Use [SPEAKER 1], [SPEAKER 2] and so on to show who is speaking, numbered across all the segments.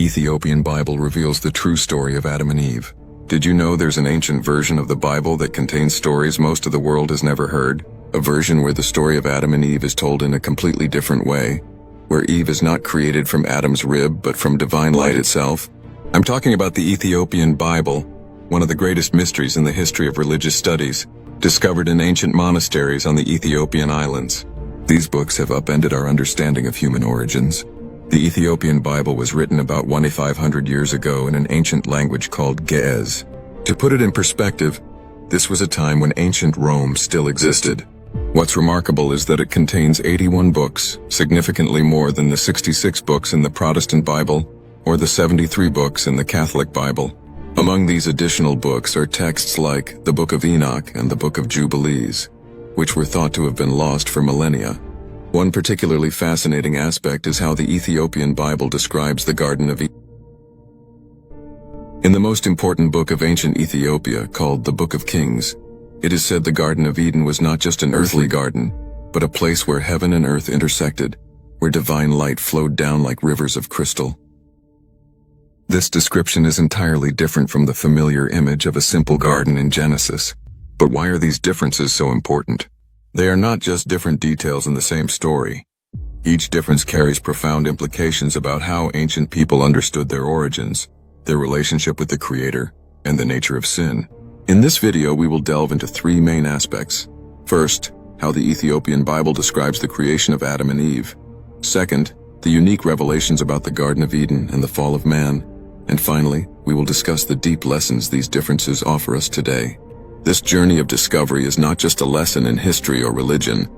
[SPEAKER 1] Ethiopian Bible reveals the true story of Adam and Eve. Did you know there's an ancient version of the Bible that contains stories most of the world has never heard? A version where the story of Adam and Eve is told in a completely different way, where Eve is not created from Adam's rib but from divine light itself? I'm talking about the Ethiopian Bible, one of the greatest mysteries in the history of religious studies, discovered in ancient monasteries on the Ethiopian islands. These books have upended our understanding of human origins. The Ethiopian Bible was written about 2,500 years ago in an ancient language called Ge'ez. To put it in perspective, this was a time when ancient Rome still existed. What's remarkable is that it contains 81 books, significantly more than the 66 books in the Protestant Bible or the 73 books in the Catholic Bible. Among these additional books are texts like the Book of Enoch and the Book of Jubilees, which were thought to have been lost for millennia. One particularly fascinating aspect is how the Ethiopian Bible describes the Garden of Eden. In the most important book of ancient Ethiopia, called the Book of Kings, it is said the Garden of Eden was not just an earthly garden, but a place where heaven and earth intersected, where divine light flowed down like rivers of crystal. This description is entirely different from the familiar image of a simple garden in Genesis. But why are these differences so important? They are not just different details in the same story. Each difference carries profound implications about how ancient people understood their origins, their relationship with the Creator, and the nature of sin. In this video, we will delve into three main aspects. First, how the Ethiopian Bible describes the creation of Adam and Eve. Second, the unique revelations about the Garden of Eden and the fall of man. And finally, we will discuss the deep lessons these differences offer us today. This journey of discovery is not just a lesson in history or religion.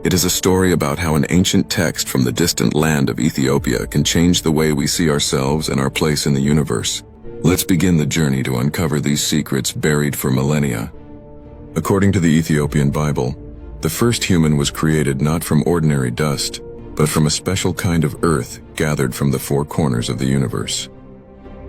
[SPEAKER 1] It is a story about how an ancient text from the distant land of Ethiopia can change the way we see ourselves and our place in the universe. Let's begin the journey to uncover these secrets buried for millennia. According to the Ethiopian Bible, the first human was created not from ordinary dust, but from a special kind of earth gathered from the four corners of the universe.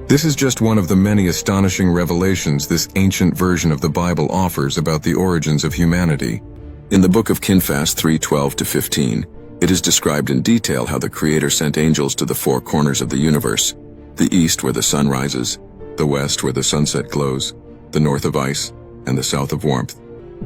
[SPEAKER 1] This is just one of the many astonishing revelations this ancient version of the Bible offers about the origins of humanity. In the book of Kinfas 3:12-15, it is described in detail how the Creator sent angels to the four corners of the universe: the east where the sun rises, the west where the sunset glows, the north of ice, and the south of warmth.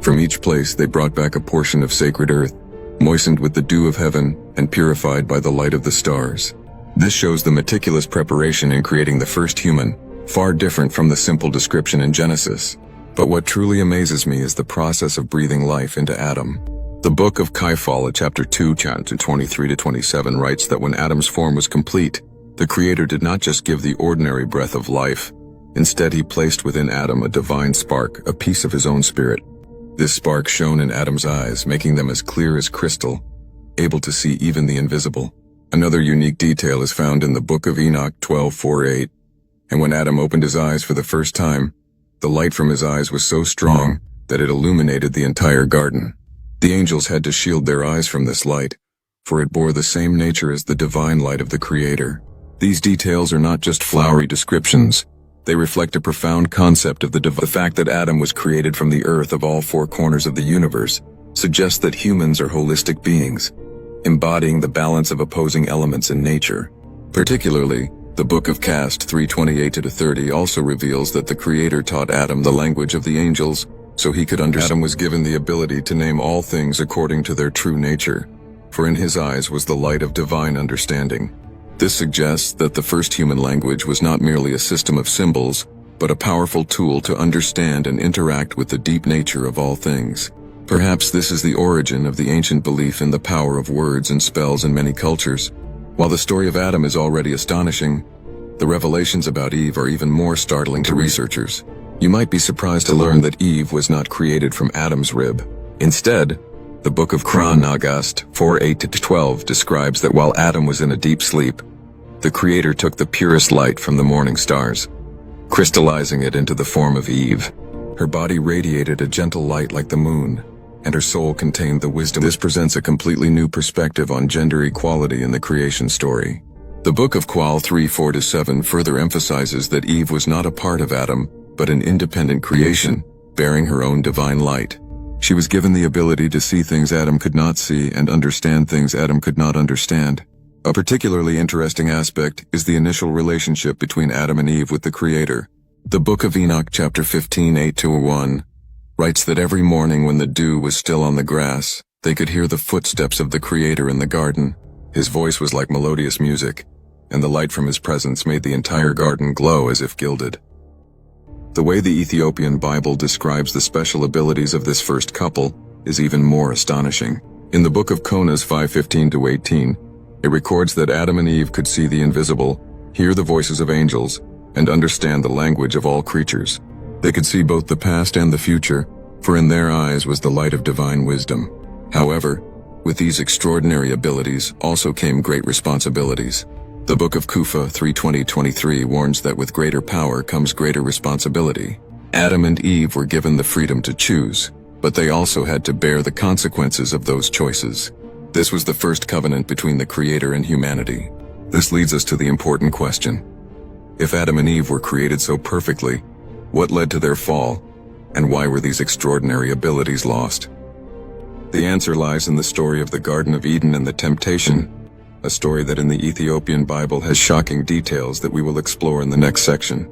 [SPEAKER 1] From each place they brought back a portion of sacred earth, moistened with the dew of heaven and purified by the light of the stars. This shows the meticulous preparation in creating the first human, far different from the simple description in Genesis. But what truly amazes me is the process of breathing life into Adam. The book of Kaiphal, chapter 2, chapter 23-27 writes that when Adam's form was complete, the Creator did not just give the ordinary breath of life. Instead, he placed within Adam a divine spark, a piece of his own spirit. This spark shone in Adam's eyes, making them as clear as crystal, able to see even the invisible. Another unique detail is found in the book of Enoch 12:4-8. And when Adam opened his eyes for the first time, the light from his eyes was so strong that it illuminated the entire garden. The angels had to shield their eyes from this light, for it bore the same nature as the divine light of the Creator. These details are not just flowery descriptions. They reflect a profound concept of the fact that Adam was created from the earth of all four corners of the universe suggests that humans are holistic beings, embodying the balance of opposing elements in nature. Particularly, the book of Cast 3:28-30 also reveals that the Creator taught Adam the language of the angels, so he could understand. Adam was given the ability to name all things according to their true nature, for in his eyes was the light of divine understanding. This suggests that the first human language was not merely a system of symbols, but a powerful tool to understand and interact with the deep nature of all things. Perhaps this is the origin of the ancient belief in the power of words and spells in many cultures. While the story of Adam is already astonishing, the revelations about Eve are even more startling to researchers. You might be surprised to learn that Eve was not created from Adam's rib. Instead, the book of Chronogast 4:8-12 describes that while Adam was in a deep sleep, the Creator took the purest light from the morning stars, crystallizing it into the form of Eve. Her body radiated a gentle light like the moon, and her soul contained the wisdom. This presents a completely new perspective on gender equality in the creation story. The book of Qual 3:4-7 further emphasizes that Eve was not a part of Adam, but an independent creation, bearing her own divine light. She was given the ability to see things Adam could not see and understand things Adam could not understand. A particularly interesting aspect is the initial relationship between Adam and Eve with the Creator. The Book of Enoch, chapter 15, 8-1, writes that every morning when the dew was still on the grass, they could hear the footsteps of the Creator in the garden. His voice was like melodious music, and the light from his presence made the entire garden glow as if gilded. The way the Ethiopian Bible describes the special abilities of this first couple is even more astonishing. In the Book of Konas 5:15-18, it records that Adam and Eve could see the invisible, hear the voices of angels, and understand the language of all creatures. They could see both the past and the future, for in their eyes was the light of divine wisdom. However, with these extraordinary abilities also came great responsibilities. The Book of Kufa 3:20-23 warns that with greater power comes greater responsibility. Adam and Eve were given the freedom to choose, but they also had to bear the consequences of those choices. This was the first covenant between the Creator and humanity. This leads us to the important question. If Adam and Eve were created so perfectly, what led to their fall, and why were these extraordinary abilities lost? The answer lies in the story of the Garden of Eden and the temptation, a story that in the Ethiopian Bible has shocking details that we will explore in the next section.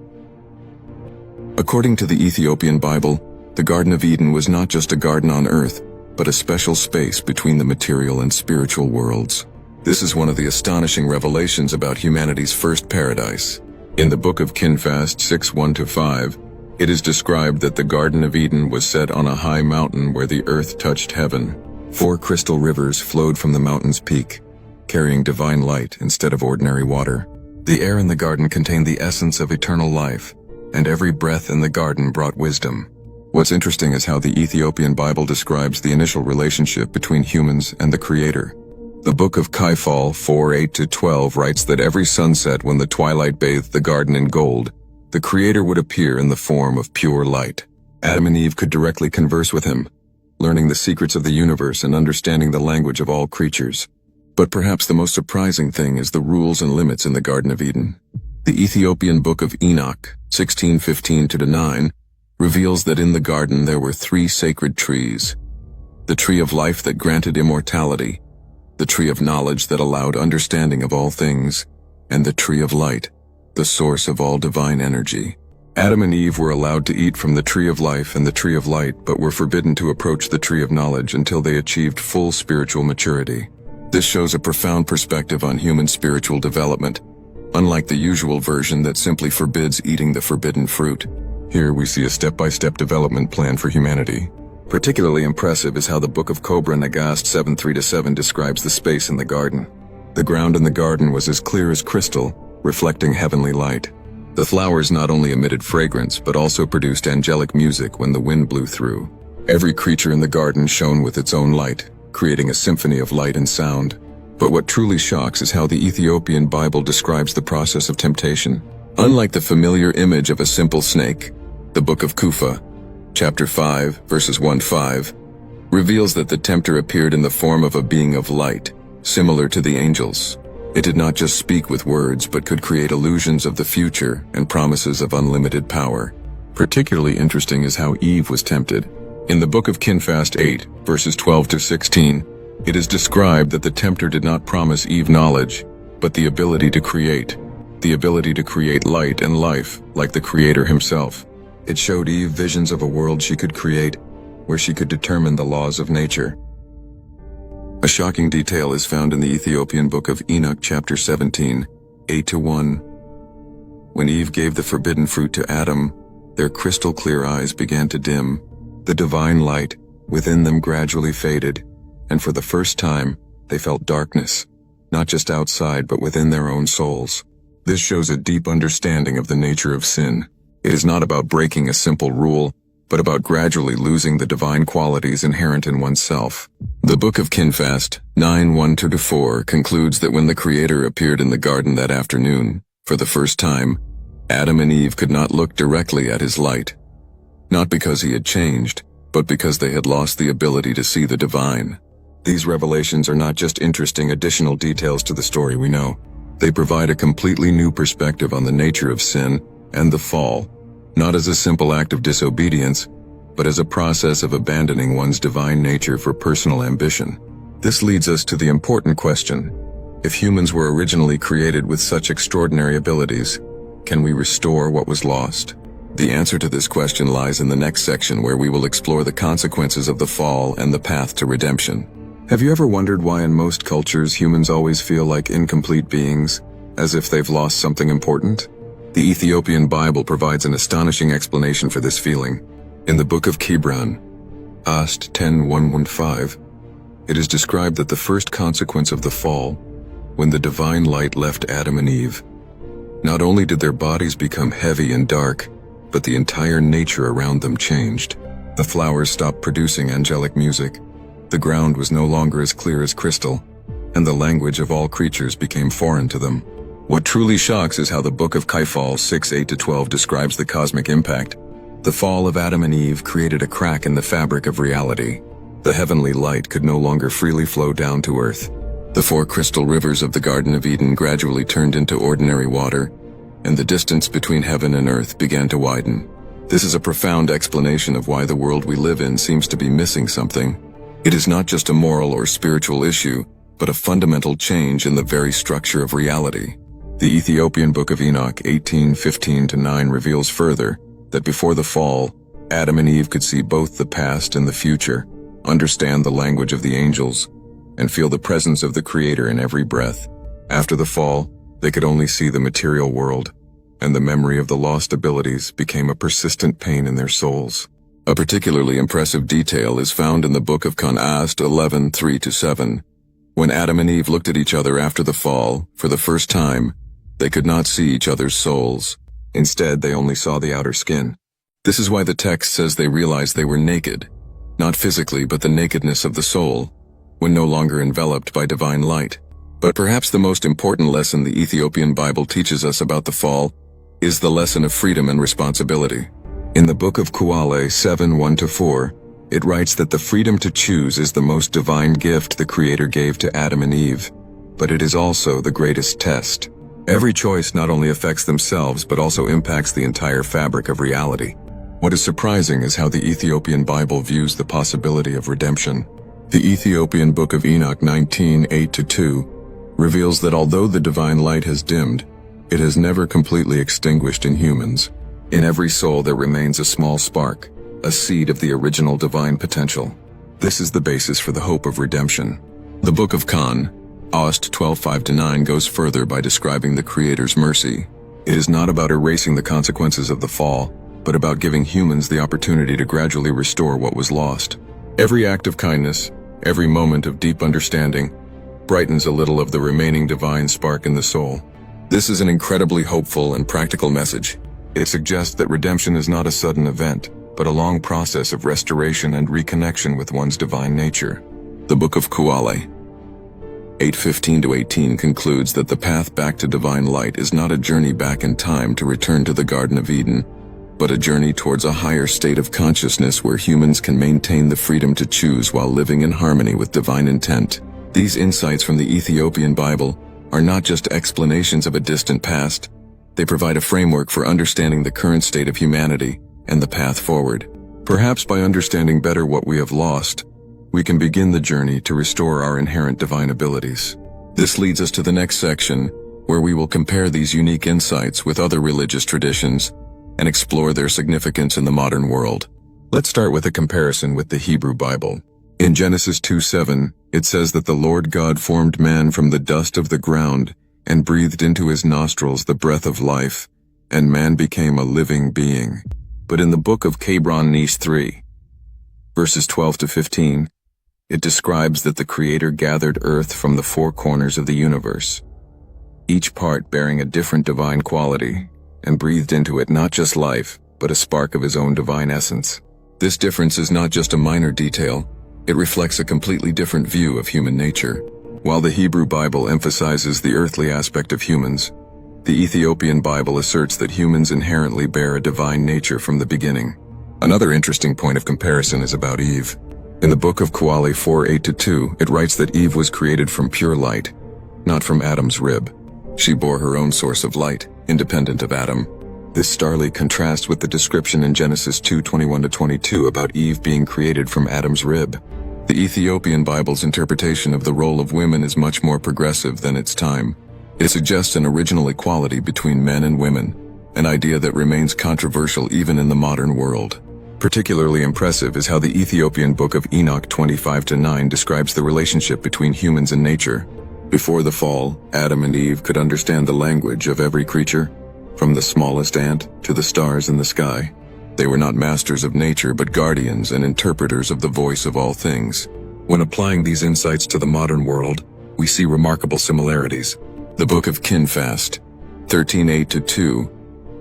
[SPEAKER 1] According to the Ethiopian Bible, the Garden of Eden was not just a garden on earth, but a special space between the material and spiritual worlds. This is one of the astonishing revelations about humanity's first paradise. In the Book of Kinfast 6:1-5, it is described that the Garden of Eden was set on a high mountain where the earth touched heaven. 4 crystal rivers flowed from the mountain's peak, carrying divine light instead of ordinary water. The air in the garden contained the essence of eternal life, and every breath in the garden brought wisdom. What's interesting is how the Ethiopian Bible describes the initial relationship between humans and the Creator. The Book of Kaifal 4:8-12 writes that every sunset when the twilight bathed the garden in gold, the Creator would appear in the form of pure light. Adam and Eve could directly converse with him, learning the secrets of the universe and understanding the language of all creatures. But perhaps the most surprising thing is the rules and limits in the Garden of Eden. The Ethiopian Book of Enoch 16:15-9 reveals that in the garden there were 3 sacred trees: the tree of life that granted immortality, the tree of knowledge that allowed understanding of all things, and the tree of light, the source of all divine energy. Adam and Eve were allowed to eat from the tree of life and the tree of light, but were forbidden to approach the tree of knowledge until they achieved full spiritual maturity. This shows a profound perspective on human spiritual development, unlike the usual version that simply forbids eating the forbidden fruit. Here we see a step-by-step development plan for humanity. Particularly impressive is how the Book of Cobra Nagast 7:3-7 describes the space in the garden. The ground in the garden was as clear as crystal, reflecting heavenly light. The flowers not only emitted fragrance, but also produced angelic music when the wind blew through. Every creature in the garden shone with its own light, creating a symphony of light and sound. But what truly shocks is how the Ethiopian Bible describes the process of temptation. Unlike the familiar image of a simple snake, the Book of Kufa, chapter 5, verses 1-5, reveals that the tempter appeared in the form of a being of light, similar to the angels. It did not just speak with words, but could create illusions of the future and promises of unlimited power. Particularly interesting is how Eve was tempted. In the Book of Kinfast 8, verses 12-16, it is described that the tempter did not promise Eve knowledge, but the ability to create light and life, like the Creator himself. It showed Eve visions of a world she could create, where she could determine the laws of nature. A shocking detail is found in the Ethiopian Book of Enoch chapter 17, 8-1. When Eve gave the forbidden fruit to Adam, their crystal clear eyes began to dim. The divine light within them gradually faded, and for the first time, they felt darkness, not just outside but within their own souls. This shows a deep understanding of the nature of sin. It is not about breaking a simple rule, but about gradually losing the divine qualities inherent in oneself. The Book of Kinfast 9:1-4 concludes that when the Creator appeared in the garden that afternoon, for the first time, Adam and Eve could not look directly at his light. Not because he had changed, but because they had lost the ability to see the divine. These revelations are not just interesting additional details to the story we know. They provide a completely new perspective on the nature of sin and the fall, not as a simple act of disobedience, but as a process of abandoning one's divine nature for personal ambition. This leads us to the important question: If humans were originally created with such extraordinary abilities, can we restore what was lost? The answer to this question lies in the next section, where we will explore the consequences of the fall and the path to redemption. Have you ever wondered why in most cultures humans always feel like incomplete beings, as if they've lost something important? The Ethiopian Bible provides an astonishing explanation for this feeling. In the Book of Kebron, Ast 10:115, it is described that the first consequence of the fall, when the divine light left Adam and Eve, not only did their bodies become heavy and dark, but the entire nature around them changed. The flowers stopped producing angelic music, the ground was no longer as clear as crystal, and the language of all creatures became foreign to them. What truly shocks is how the Book of Kaifal 6:8-12 describes the cosmic impact. The fall of Adam and Eve created a crack in the fabric of reality. The heavenly light could no longer freely flow down to earth. The 4 crystal rivers of the Garden of Eden gradually turned into ordinary water, and the distance between heaven and earth began to widen. This is a profound explanation of why the world we live in seems to be missing something. It is not just a moral or spiritual issue, but a fundamental change in the very structure of reality. The Ethiopian Book of Enoch 18:15-9 reveals further that before the fall, Adam and Eve could see both the past and the future, understand the language of the angels, and feel the presence of the Creator in every breath. After the fall, they could only see the material world, and the memory of the lost abilities became a persistent pain in their souls. A particularly impressive detail is found in the Book of Ast 11:3-7. When Adam and Eve looked at each other after the fall, for the first time, they could not see each other's souls. Instead, they only saw the outer skin. This is why the text says they realized they were naked, not physically, but the nakedness of the soul, when no longer enveloped by divine light. But perhaps the most important lesson the Ethiopian Bible teaches us about the fall is the lesson of freedom and responsibility. In the Book of Kuale 7:1-4, it writes that the freedom to choose is the most divine gift the Creator gave to Adam and Eve, but it is also the greatest test. Every choice not only affects themselves but also impacts the entire fabric of reality. What is surprising is how the Ethiopian Bible views the possibility of redemption. The Ethiopian Book of Enoch 19:8-2 reveals that although the divine light has dimmed, it has never completely extinguished in humans. In every soul there remains a small spark, a seed of the original divine potential. This is the basis for the hope of redemption. The Book of Khan, Ast 12:5-9, goes further by describing the Creator's mercy. It is not about erasing the consequences of the fall, but about giving humans the opportunity to gradually restore what was lost. Every act of kindness, every moment of deep understanding, brightens a little of the remaining divine spark in the soul. This is an incredibly hopeful and practical message. It suggests that redemption is not a sudden event, but a long process of restoration and reconnection with one's divine nature. The Book of Kuale 8:15-18 concludes that the path back to divine light is not a journey back in time to return to the Garden of Eden, but a journey towards a higher state of consciousness where humans can maintain the freedom to choose while living in harmony with divine intent. These insights from the Ethiopian Bible are not just explanations of a distant past. They provide a framework for understanding the current state of humanity and the path forward. Perhaps by understanding better what we have lost, we can begin the journey to restore our inherent divine abilities. This leads us to the next section, where we will compare these unique insights with other religious traditions and explore their significance in the modern world. Let's start with a comparison with the Hebrew Bible. In Genesis 2:7, it says that the Lord God formed man from the dust of the ground and breathed into his nostrils the breath of life, and man became a living being. But in the Book of Kebron Nis 3, verses 12-15, it describes that the Creator gathered earth from the 4 corners of the universe, each part bearing a different divine quality, and breathed into it not just life, but a spark of his own divine essence. This difference is not just a minor detail, it reflects a completely different view of human nature. While the Hebrew Bible emphasizes the earthly aspect of humans, the Ethiopian Bible asserts that humans inherently bear a divine nature from the beginning. Another interesting point of comparison is about Eve. In the Book of Kuale 4:8-2, it writes that Eve was created from pure light, not from Adam's rib. She bore her own source of light, independent of Adam. This starkly contrasts with the description in Genesis 2:21-22 about Eve being created from Adam's rib. The The Ethiopian Bible's interpretation of the role of women is much more progressive than its time. It suggests an original equality between men and women, an idea that remains controversial even in the modern world. Particularly impressive is how the Ethiopian Book of Enoch 25-9 describes the relationship between humans and nature. Before the fall, Adam and Eve could understand the language of every creature, from the smallest ant to the stars in the sky. They were not masters of nature but guardians and interpreters of the voice of all things. When applying these insights to the modern world, we see remarkable similarities. The Book of Kinfast 13:8-2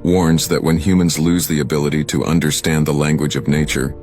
[SPEAKER 1] warns that when humans lose the ability to understand the language of nature,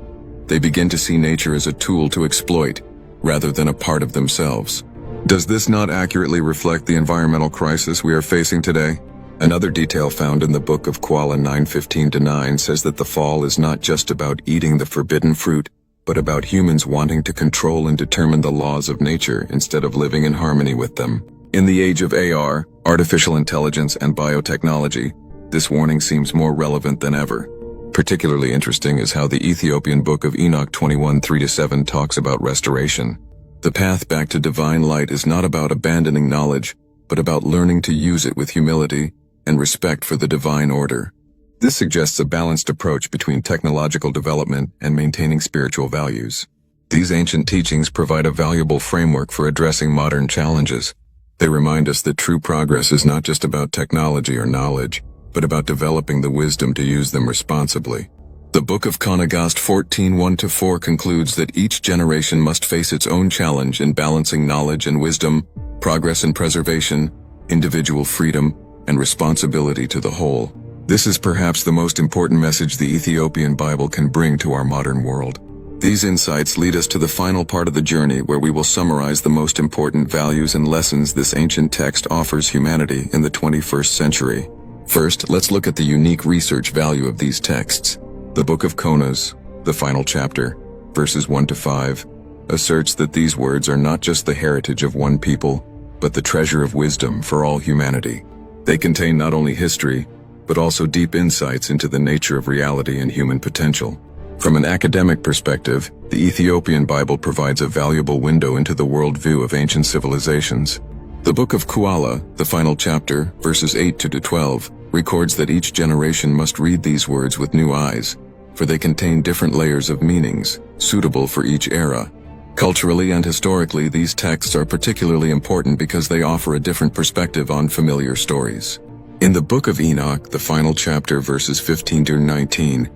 [SPEAKER 1] they begin to see nature as a tool to exploit, rather than a part of themselves. Does this not accurately reflect the environmental crisis we are facing today? Another detail found in the Book of Kuala 9:15-9 says that the fall is not just about eating the forbidden fruit, but about humans wanting to control and determine the laws of nature instead of living in harmony with them. In the age of AR, artificial intelligence and biotechnology, this warning seems more relevant than ever. Particularly interesting is how the Ethiopian Book of Enoch 21:3-7 talks about restoration. The path back to divine light is not about abandoning knowledge, but about learning to use it with humility and respect for the divine order. This suggests a balanced approach between technological development and maintaining spiritual values. These ancient teachings provide a valuable framework for addressing modern challenges. They remind us that true progress is not just about technology or knowledge, but about developing the wisdom to use them responsibly. The Book of Kanagast 14:1-4 concludes that each generation must face its own challenge in balancing knowledge and wisdom, progress and preservation, individual freedom, and responsibility to the whole. This is perhaps the most important message the Ethiopian Bible can bring to our modern world. These insights lead us to the final part of the journey where we will summarize the most important values and lessons this ancient text offers humanity in the 21st century. First, let's look at the unique research value of these texts. The Book of Konos, the final chapter, verses 1-5, asserts that these words are not just the heritage of one people, but the treasure of wisdom for all humanity. They contain not only history, but also deep insights into the nature of reality and human potential. From an academic perspective, the Ethiopian Bible provides a valuable window into the worldview of ancient civilizations. The Book of Kuala, the final chapter, verses 8-12, records that each generation must read these words with new eyes, for they contain different layers of meanings, suitable for each era. Culturally and historically, these texts are particularly important because they offer a different perspective on familiar stories. In the Book of Enoch, the final chapter, verses 15-19,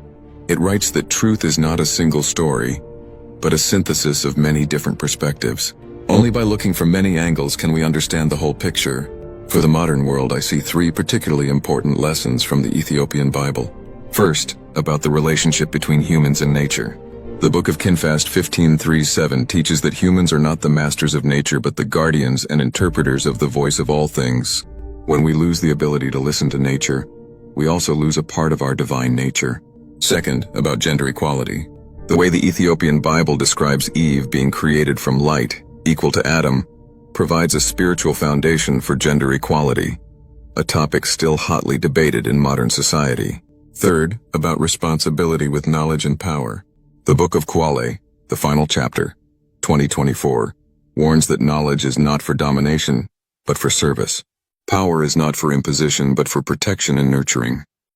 [SPEAKER 1] it writes that truth is not a single story, but a synthesis of many different perspectives. Only by looking from many angles can we understand the whole picture. For the modern world, I see three particularly important lessons from the Ethiopian Bible. First, about the relationship between humans and nature. The Book of Kinfast 15:3-7 teaches that humans are not the masters of nature but the guardians and interpreters of the voice of all things. When we lose the ability to listen to nature, we also lose a part of our divine nature. Second, about gender equality. The way the Ethiopian Bible describes Eve being created from light, equal to Adam, provides a spiritual foundation for gender equality, a topic still hotly debated in modern society. Third, about responsibility with knowledge and power. The Book of Kuala, the final chapter, 2024, warns that knowledge is not for domination, but for service. Power is not for imposition, but for protection and nurturing.